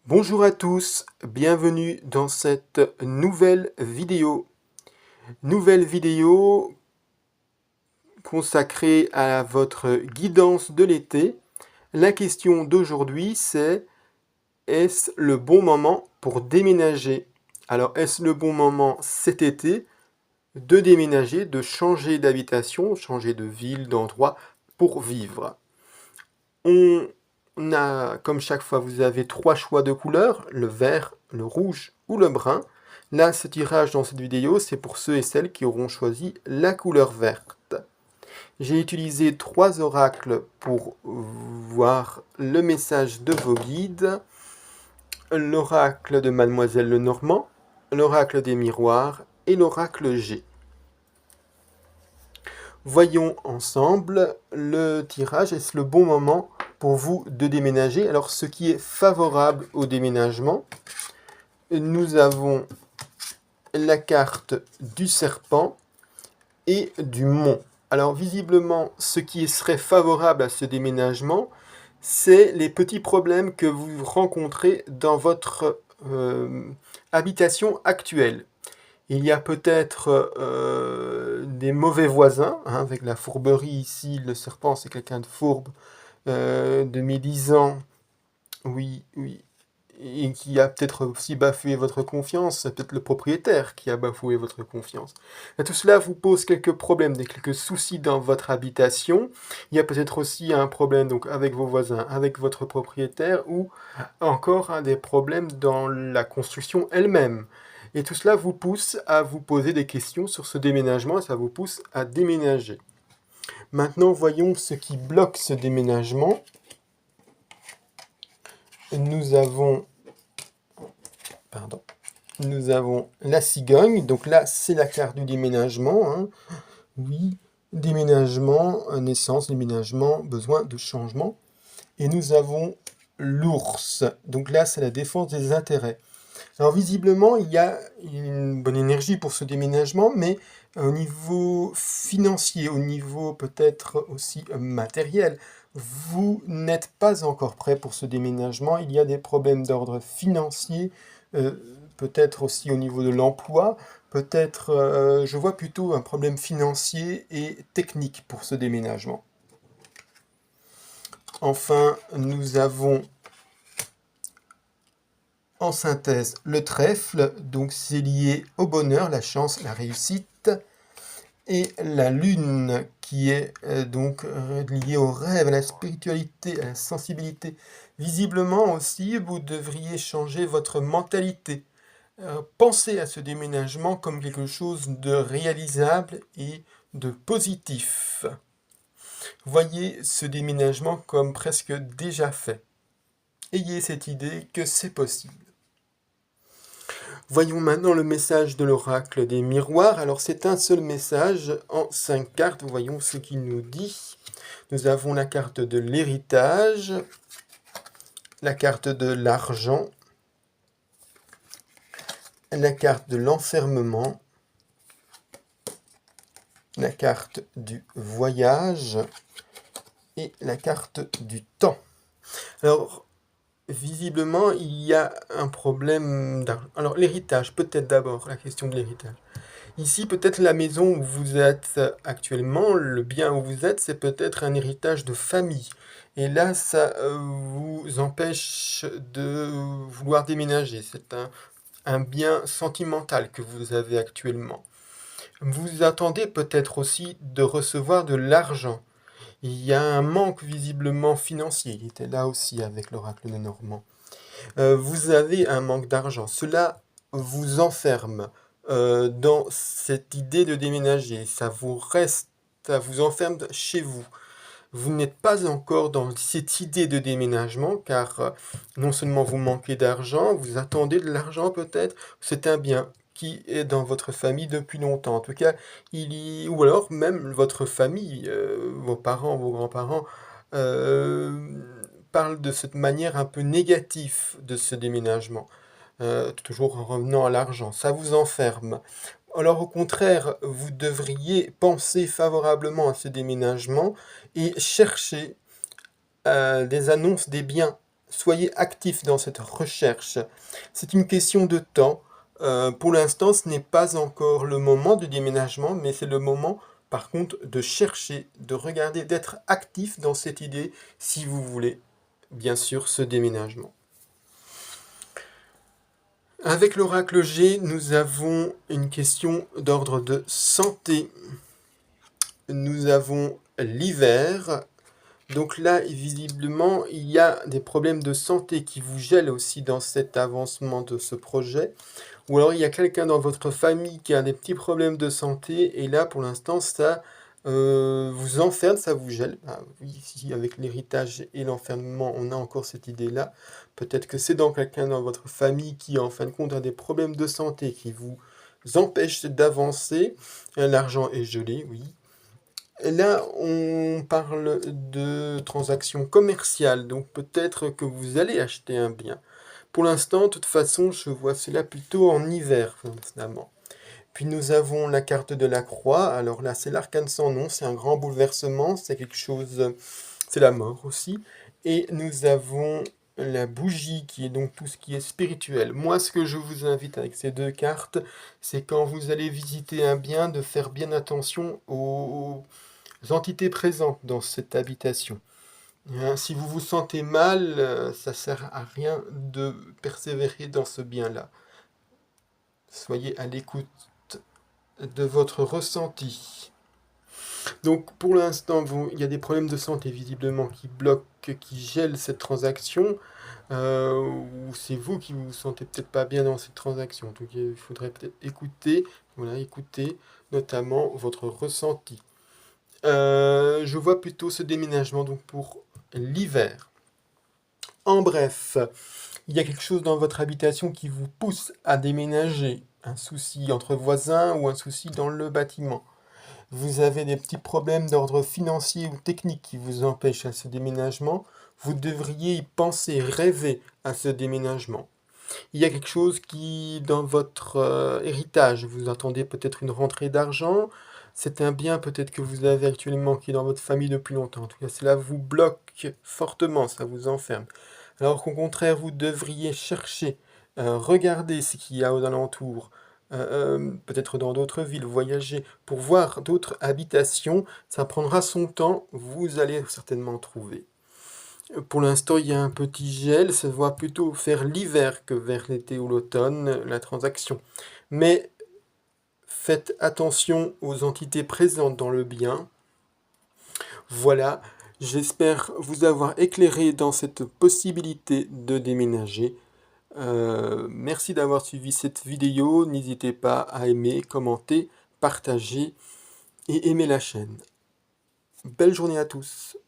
Bonjour à tous, bienvenue dans cette nouvelle vidéo. Nouvelle vidéo consacrée à votre guidance de l'été. La question d'aujourd'hui c'est: est-ce le bon moment pour déménager? Alors est-ce le bon moment cet été de déménager, de changer d'habitation, changer de ville, d'endroit pour vivre? On a, comme chaque fois, vous avez trois choix de couleurs: le vert, le rouge ou le brun. Là, ce tirage dans cette vidéo, c'est pour ceux et celles qui auront choisi la couleur verte. J'ai utilisé trois oracles pour voir le message de vos guides. L'oracle de Mademoiselle Lenormand, l'oracle des miroirs et l'oracle G. Voyons ensemble le tirage. Est-ce le bon moment pour vous de déménager? Alors, ce qui est favorable au déménagement, nous avons la carte du serpent et du mont. Alors, visiblement, ce qui serait favorable à ce déménagement, c'est les petits problèmes que vous rencontrez dans votre habitation actuelle. Il y a peut-être des mauvais voisins, hein, avec la fourberie ici. Le serpent, c'est quelqu'un de fourbe, de médisant, oui, oui, et qui a peut-être aussi bafoué votre confiance. C'est peut-être le propriétaire qui a bafoué votre confiance. Et tout cela vous pose quelques problèmes, quelques soucis dans votre habitation. Il y a peut-être aussi un problème donc avec vos voisins, avec votre propriétaire, ou encore des problèmes dans la construction elle-même. Et tout cela vous pousse à vous poser des questions sur ce déménagement et ça vous pousse à déménager. Maintenant, voyons ce qui bloque ce déménagement. Nous avons la cigogne. Donc là, c'est la carte du déménagement, hein. Oui, déménagement, naissance, déménagement, besoin de changement. Et nous avons l'ours. Donc là, c'est la défense des intérêts. Alors visiblement, il y a une bonne énergie pour ce déménagement, mais au niveau financier, au niveau peut-être aussi matériel, vous n'êtes pas encore prêt pour ce déménagement. Il y a des problèmes d'ordre financier, peut-être aussi au niveau de l'emploi, peut-être, je vois plutôt un problème financier et technique pour ce déménagement. Enfin, nous avons en synthèse le trèfle, donc c'est lié au bonheur, la chance, la réussite, et la lune qui est donc liée au rêve, à la spiritualité, à la sensibilité. Visiblement aussi, vous devriez changer votre mentalité. Pensez à ce déménagement comme quelque chose de réalisable et de positif. Voyez ce déménagement comme presque déjà fait. Ayez cette idée que c'est possible. Voyons maintenant le message de l'oracle des miroirs. Alors c'est un seul message en 5 cartes. Voyons ce qu'il nous dit. Nous avons la carte de l'héritage, la carte de l'argent, la carte de l'enfermement, la carte du voyage et la carte du temps. Alors, visiblement, il y a un problème d'argent. Alors, l'héritage, peut-être d'abord, la question de l'héritage. Ici, peut-être la maison où vous êtes actuellement, le bien où vous êtes, c'est peut-être un héritage de famille. Et là, ça vous empêche de vouloir déménager. C'est un bien sentimental que vous avez actuellement. Vous attendez peut-être aussi de recevoir de l'argent. Il y a un manque visiblement financier. Il était là aussi avec l'oracle de Normand. Vous avez un manque d'argent. Cela vous enferme dans cette idée de déménager. Ça vous enferme chez vous. Vous n'êtes pas encore dans cette idée de déménagement, car non seulement vous manquez d'argent, vous attendez de l'argent peut-être. C'est un bien qui est dans votre famille depuis longtemps. En tout cas, ou alors même votre famille, vos parents, vos grands-parents, parlent de cette manière un peu négative de ce déménagement. Toujours en revenant à l'argent. Ça vous enferme. Alors au contraire, vous devriez penser favorablement à ce déménagement et chercher des annonces des biens soyez actif dans cette recherche. C'est une question de temps. Pour l'instant, ce n'est pas encore le moment du déménagement, mais c'est le moment, par contre, de chercher, de regarder, d'être actif dans cette idée si vous voulez, bien sûr, ce déménagement. Avec l'oracle G, nous avons une question d'ordre de santé. Nous avons l'hiver. Donc là, visiblement, il y a des problèmes de santé qui vous gèlent aussi dans cet avancement de ce projet. Ou alors, il y a quelqu'un dans votre famille qui a des petits problèmes de santé. Et là, pour l'instant, ça vous enferme, ça vous gèle. Ah, oui, ici, avec l'héritage et l'enfermement, on a encore cette idée-là. Peut-être que c'est dans quelqu'un dans votre famille qui, en fin de compte, a des problèmes de santé qui vous empêchent d'avancer. L'argent est gelé, oui. Et là, on parle de transactions commerciales, donc peut-être que vous allez acheter un bien. Pour l'instant, de toute façon, je vois cela plutôt en hiver, finalement. Puis nous avons la carte de la croix. Alors là, c'est l'arcane sans nom, c'est un grand bouleversement, c'est quelque chose, c'est la mort aussi. Et nous avons la bougie, qui est donc tout ce qui est spirituel. Moi, ce que je vous invite avec ces deux cartes, c'est quand vous allez visiter un bien, de faire bien attention aux entités présentes dans cette habitation. Si vous vous sentez mal, ça sert à rien de persévérer dans ce bien-là. Soyez à l'écoute de votre ressenti. Donc pour l'instant, il y a des problèmes de santé visiblement qui bloquent, qui gèlent cette transaction. Ou c'est vous qui vous sentez peut-être pas bien dans cette transaction. Donc il faudrait peut-être écouter, voilà, écouter notamment votre ressenti. Je vois plutôt ce déménagement donc pour l'hiver. En bref, il y a quelque chose dans votre habitation qui vous pousse à déménager. Un souci entre voisins ou un souci dans le bâtiment. Vous avez des petits problèmes d'ordre financier ou technique qui vous empêchent à ce déménagement. Vous devriez y penser, rêver à ce déménagement. Il y a quelque chose qui, dans votre héritage, vous attendez peut-être une rentrée d'argent. C'est un bien peut-être que vous avez actuellement qui est dans votre famille depuis longtemps. En tout cas, cela vous bloque fortement, ça vous enferme. Alors qu'au contraire, vous devriez chercher, regarder ce qu'il y a aux alentours, peut-être dans d'autres villes, voyager pour voir d'autres habitations. Ça prendra son temps, vous allez certainement trouver. Pour l'instant, il y a un petit gel, ça va plutôt vers l'hiver que vers l'été ou l'automne, la transaction. Mais faites attention aux entités présentes dans le bien. Voilà, j'espère vous avoir éclairé dans cette possibilité de déménager. Merci d'avoir suivi cette vidéo. N'hésitez pas à aimer, commenter, partager et aimer la chaîne. Belle journée à tous.